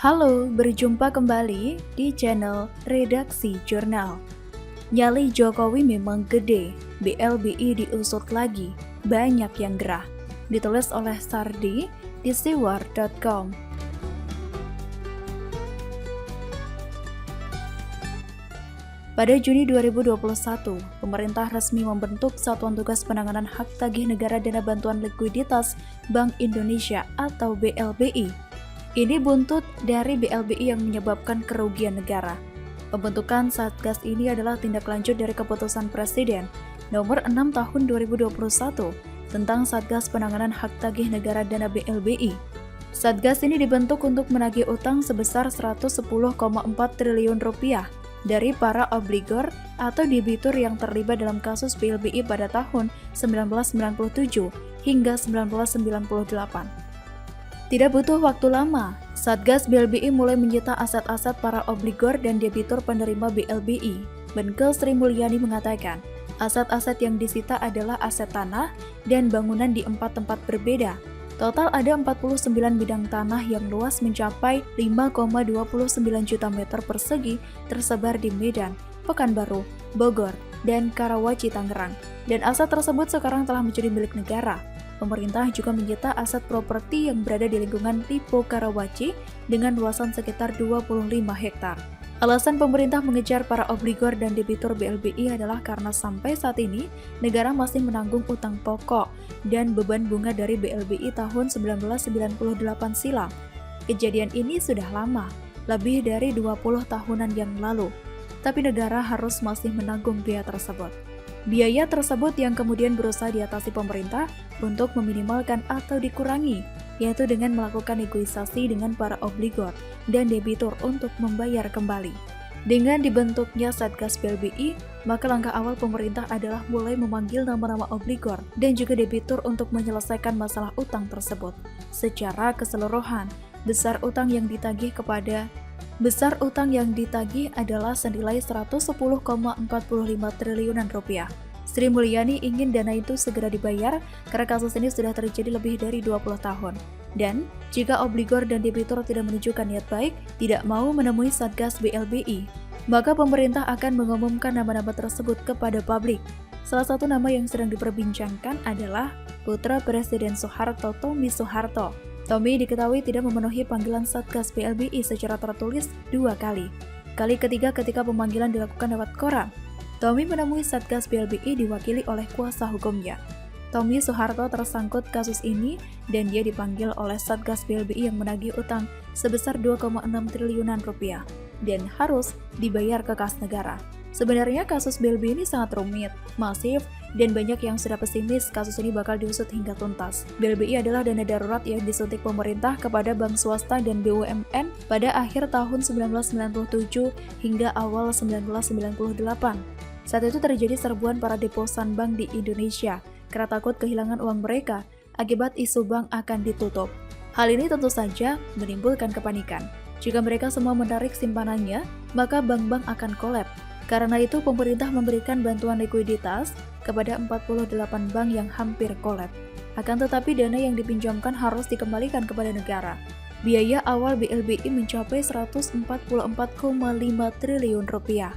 Halo, berjumpa kembali di channel Redaksi Jurnal. Nyali Jokowi memang gede, BLBI diusut lagi, banyak yang gerah. Ditulis oleh Sardi di siwar.com. Pada Juni 2021, pemerintah resmi membentuk Satuan Tugas Penanganan Hak Tagih Negara Dana Bantuan Likuiditas Bank Indonesia atau BLBI. Ini buntut dari BLBI yang menyebabkan kerugian negara. Pembentukan Satgas ini adalah tindak lanjut dari keputusan Presiden nomor 6 tahun 2021 tentang Satgas Penanganan Hak Tagih Negara Dana BLBI. Satgas ini dibentuk untuk menagih utang sebesar 110,4 triliun rupiah dari para obligor atau debitur yang terlibat dalam kasus BLBI pada tahun 1997 hingga 1998. Tidak butuh waktu lama, Satgas BLBI mulai menyita aset-aset para obligor dan debitur penerima BLBI. Menkeu Sri Mulyani mengatakan, aset-aset yang disita adalah aset tanah dan bangunan di 4 tempat berbeda. Total ada 49 bidang tanah yang luas mencapai 5,29 juta meter persegi tersebar di Medan, Pekanbaru, Bogor, dan Karawaci, Tangerang. Dan aset tersebut sekarang telah menjadi milik negara. Pemerintah juga menyita aset properti yang berada di lingkungan Lipo Karawaci dengan luasan sekitar 25 hektar. Alasan pemerintah mengejar para obligor dan debitur BLBI adalah karena sampai saat ini negara masih menanggung utang pokok dan beban bunga dari BLBI tahun 1998 silam. Kejadian ini sudah lama, lebih dari 20 tahunan yang lalu, tapi negara harus masih menanggung biaya tersebut. Biaya tersebut yang kemudian berusaha diatasi pemerintah untuk meminimalkan atau dikurangi, yaitu dengan melakukan negosiasi dengan para obligor dan debitur untuk membayar kembali. Dengan dibentuknya Satgas BLBI, maka langkah awal pemerintah adalah mulai memanggil nama-nama obligor dan juga debitur untuk menyelesaikan masalah utang tersebut. Secara keseluruhan, besar utang yang ditagih adalah senilai 110,45 triliunan rupiah. Sri Mulyani ingin dana itu segera dibayar karena kasus ini sudah terjadi lebih dari 20 tahun. Dan jika obligor dan debitur tidak menunjukkan niat baik, tidak mau menemui Satgas BLBI, maka pemerintah akan mengumumkan nama-nama tersebut kepada publik. Salah satu nama yang sedang diperbincangkan adalah putra Presiden Soeharto, Tommy Soeharto. Tommy diketahui tidak memenuhi panggilan Satgas BLBI secara tertulis 2 kali. Kali ketiga ketika pemanggilan dilakukan lewat koran. Tommy menemui Satgas BLBI diwakili oleh kuasa hukumnya. Tommy Soeharto tersangkut kasus ini dan dia dipanggil oleh Satgas BLBI yang menagih utang sebesar 2,6 triliunan rupiah dan harus dibayar ke kas negara. Sebenarnya kasus BLBI ini sangat rumit, masif, dan banyak yang sudah pesimis kasus ini bakal diusut hingga tuntas. BLBI adalah dana darurat yang disuntik pemerintah kepada bank swasta dan BUMN pada akhir tahun 1997 hingga awal 1998. Saat itu terjadi serbuan para deposan bank di Indonesia karena takut kehilangan uang mereka akibat isu bank akan ditutup. Hal ini tentu saja menimbulkan kepanikan. Jika mereka semua menarik simpanannya, maka bank-bank akan kolaps. Karena itu, pemerintah memberikan bantuan likuiditas kepada 48 bank yang hampir kolaps. Akan tetapi, dana yang dipinjamkan harus dikembalikan kepada negara. Biaya awal BLBI mencapai 144,5 triliun rupiah.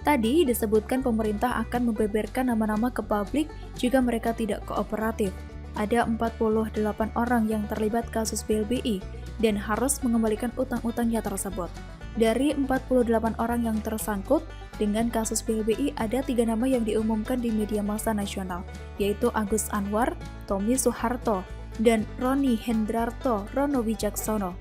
Tadi disebutkan pemerintah akan membeberkan nama-nama ke publik jika mereka tidak kooperatif. Ada 48 orang yang terlibat kasus BLBI dan harus mengembalikan utang-utangnya tersebut. Dari 48 orang yang tersangkut dengan kasus BLBI, ada 3 nama yang diumumkan di media massa nasional, yaitu Agus Anwar, Tommy Soeharto, dan Roni Hendrarto Rono Wicaksono.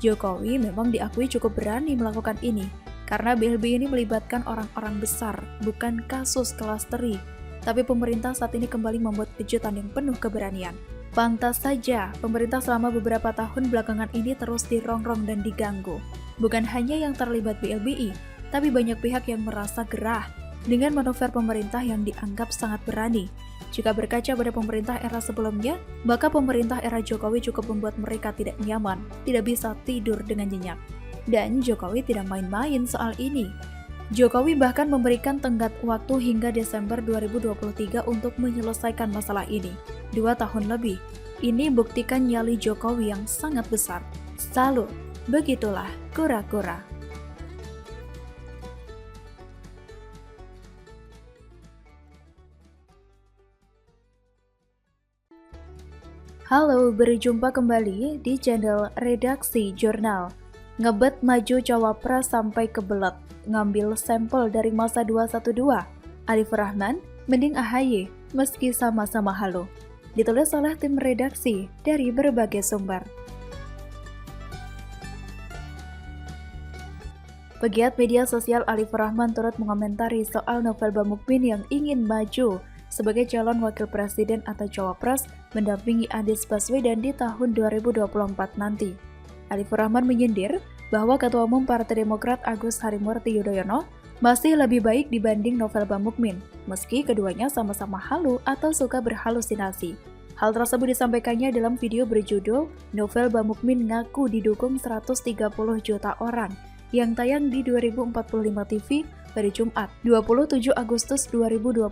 Jokowi memang diakui cukup berani melakukan ini, karena BLBI ini melibatkan orang-orang besar, bukan kasus kelas teri. Tapi pemerintah saat ini kembali membuat kejutan yang penuh keberanian. Pantas saja, pemerintah selama beberapa tahun belakangan ini terus dirongrong dan diganggu. Bukan hanya yang terlibat BLBI, tapi banyak pihak yang merasa gerah dengan manuver pemerintah yang dianggap sangat berani. Jika berkaca pada pemerintah era sebelumnya, maka pemerintah era Jokowi cukup membuat mereka tidak nyaman, tidak bisa tidur dengan nyenyak. Dan Jokowi tidak main-main soal ini. Jokowi bahkan memberikan tenggat waktu hingga Desember 2023 untuk menyelesaikan masalah ini. 2 tahun lebih. Ini buktikan nyali Jokowi yang sangat besar. Salut. Begitulah kura-kura. Halo, berjumpa kembali di channel Redaksi Jurnal. Ngebet maju cawapres sampai kebelet, ngambil sampel dari masa 212. Arif Rahman, mending AHY, meski sama-sama halu. Ditulis oleh tim redaksi dari berbagai sumber. Pegiat media sosial Arif Rahman turut mengomentari soal Novel Bamukmin yang ingin maju sebagai calon wakil presiden atau cawapres mendampingi Anies Baswedan di tahun 2024 nanti. Arif Rahman menyindir bahwa Ketua Umum Partai Demokrat Agus Harimurti Yudhoyono masih lebih baik dibanding Novel Bamukmin, meski keduanya sama-sama halu atau suka berhalusinasi. Hal tersebut disampaikannya dalam video berjudul Novel Bamukmin ngaku didukung 130 juta orang yang tayang di 2045 TV pada Jumat 27 Agustus 2021.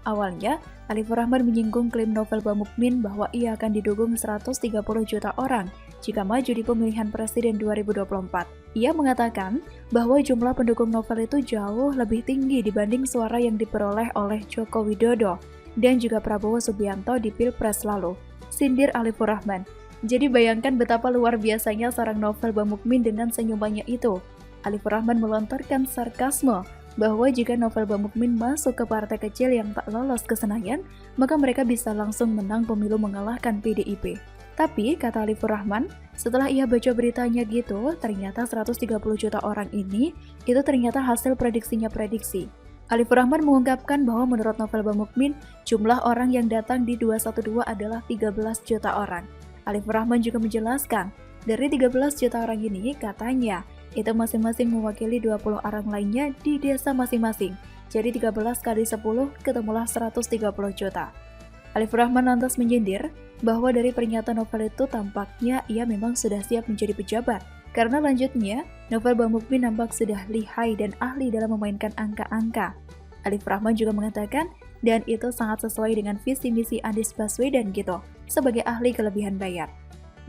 Awalnya, Arif Rahman menyinggung klaim Novel Bamukmin bahwa ia akan didukung 130 juta orang jika maju di pemilihan presiden 2024. Ia mengatakan bahwa jumlah pendukung Novel itu jauh lebih tinggi dibanding suara yang diperoleh oleh Joko Widodo dan juga Prabowo Subianto di Pilpres lalu. Sindir Arif Rahman. Jadi bayangkan betapa luar biasanya seorang Novel Bamukmin dengan senyumannya itu. Arif Rahman melontarkan sarkasme bahwa jika Novel Bamukmin masuk ke partai kecil yang tak lolos ke Senayan, maka mereka bisa langsung menang pemilu mengalahkan PDIP. Tapi, kata Arif Rahman, setelah ia baca beritanya gitu, ternyata 130 juta orang ini, itu ternyata hasil prediksi. Arif Rahman mengungkapkan bahwa menurut Novel Bamukmin, jumlah orang yang datang di 212 adalah 13 juta orang. Arif Rahman juga menjelaskan, dari 13 juta orang ini, katanya, itu masing-masing mewakili 20 orang lainnya di desa masing-masing. Jadi 13 kali 10 ketemulah 130 juta. Arif Rahman lantas menyindir bahwa dari pernyataan Novel itu tampaknya ia memang sudah siap menjadi pejabat. Karena lanjutnya, Novel Bamukmin nampak sudah lihai dan ahli dalam memainkan angka-angka. Arif Rahman juga mengatakan, dan itu sangat sesuai dengan visi misi Anies Baswedan gitu, sebagai ahli kelebihan bayar.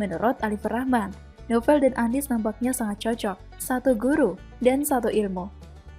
Menurut Arif Rahman, Novel dan Anies nampaknya sangat cocok, satu guru dan satu ilmu.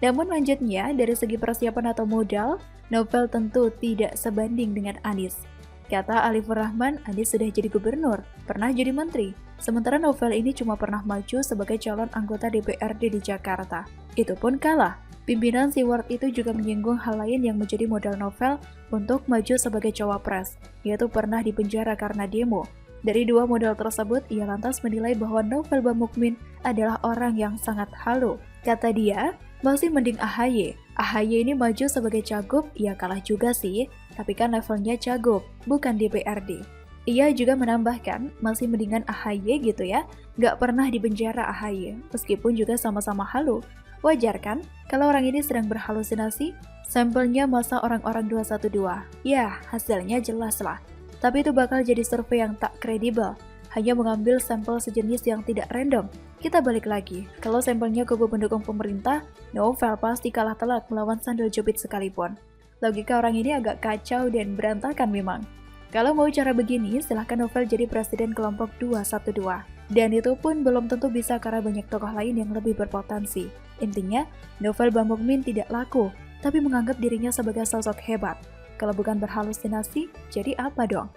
Namun lanjutnya, dari segi persiapan atau modal, Novel tentu tidak sebanding dengan Anies. Kata Arif Rahman, Anies sudah jadi gubernur, pernah jadi menteri, sementara Novel ini cuma pernah maju sebagai calon anggota DPRD di Jakarta. Itu pun kalah. Pimpinan Seaword itu juga menyinggung hal lain yang menjadi modal Novel untuk maju sebagai cawapres, yaitu pernah dipenjara karena demo. Dari dua modal tersebut, ia lantas menilai bahwa Novel Bamukmin adalah orang yang sangat halu. Kata dia, masih mending AHY. AHY ini maju sebagai cagup, ia kalah juga sih, tapi kan levelnya cagup, bukan DPRD. Ia juga menambahkan, masih mendingan AHY gitu ya, gak pernah dipenjara AHY, meskipun juga sama-sama halu. Wajar kan, kalau orang ini sedang berhalusinasi? Sampelnya masa orang-orang 212. Ya, hasilnya jelas lah. Tapi itu bakal jadi survei yang tak kredibel, hanya mengambil sampel sejenis yang tidak random. Kita balik lagi, kalau sampelnya kubu pendukung pemerintah, Novel pasti kalah telak melawan sandal jepit sekalipun. Logika orang ini agak kacau dan berantakan memang. Kalau mau cara begini, silahkan Novel jadi presiden kelompok 212. Dan itu pun belum tentu bisa karena banyak tokoh lain yang lebih berpotensi. Intinya, Novel Bamukmin tidak laku, tapi menganggap dirinya sebagai sosok hebat. Kalau bukan berhalusinasi, jadi apa dong?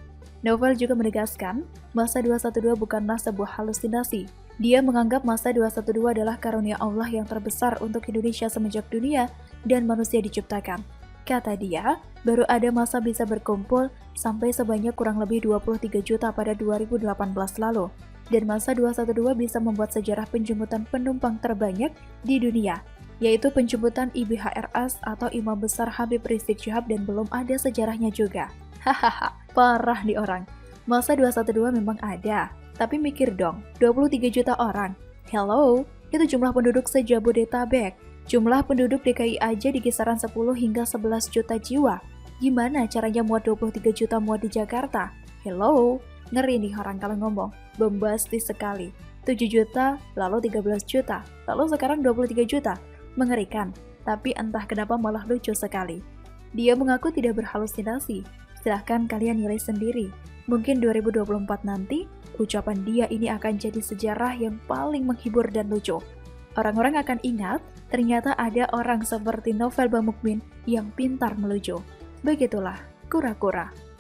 Novel juga menegaskan, masa 212 bukanlah sebuah halusinasi. Dia menganggap masa 212 adalah karunia Allah yang terbesar untuk Indonesia semenjak dunia dan manusia diciptakan. Kata dia, baru ada masa bisa berkumpul sampai sebanyak kurang lebih 23 juta pada 2018 lalu. Dan masa 212 bisa membuat sejarah penjemputan penumpang terbanyak di dunia, yaitu penjemputan IBHRS atau Imam Besar Habib Rizik Syihab dan belum ada sejarahnya juga. Hahaha, parah nih orang. Masa 212 memang ada, tapi mikir dong, 23 juta orang. Hello, itu jumlah penduduk se-Jabodetabek. Jumlah penduduk DKI aja di kisaran 10 hingga 11 juta jiwa. Gimana caranya muat 23 juta muat di Jakarta? Hello, ngeri nih orang kalau ngomong, bombastis sekali. 7 juta, lalu 13 juta, lalu sekarang 23 juta. Mengerikan, tapi entah kenapa malah lucu sekali. Dia mengaku tidak berhalusinasi. Silahkan kalian nilai sendiri. Mungkin 2024 nanti, ucapan dia ini akan jadi sejarah yang paling menghibur dan lucu. Orang-orang akan ingat, ternyata ada orang seperti Novel Bamukmin yang pintar melucu. Begitulah kura-kura.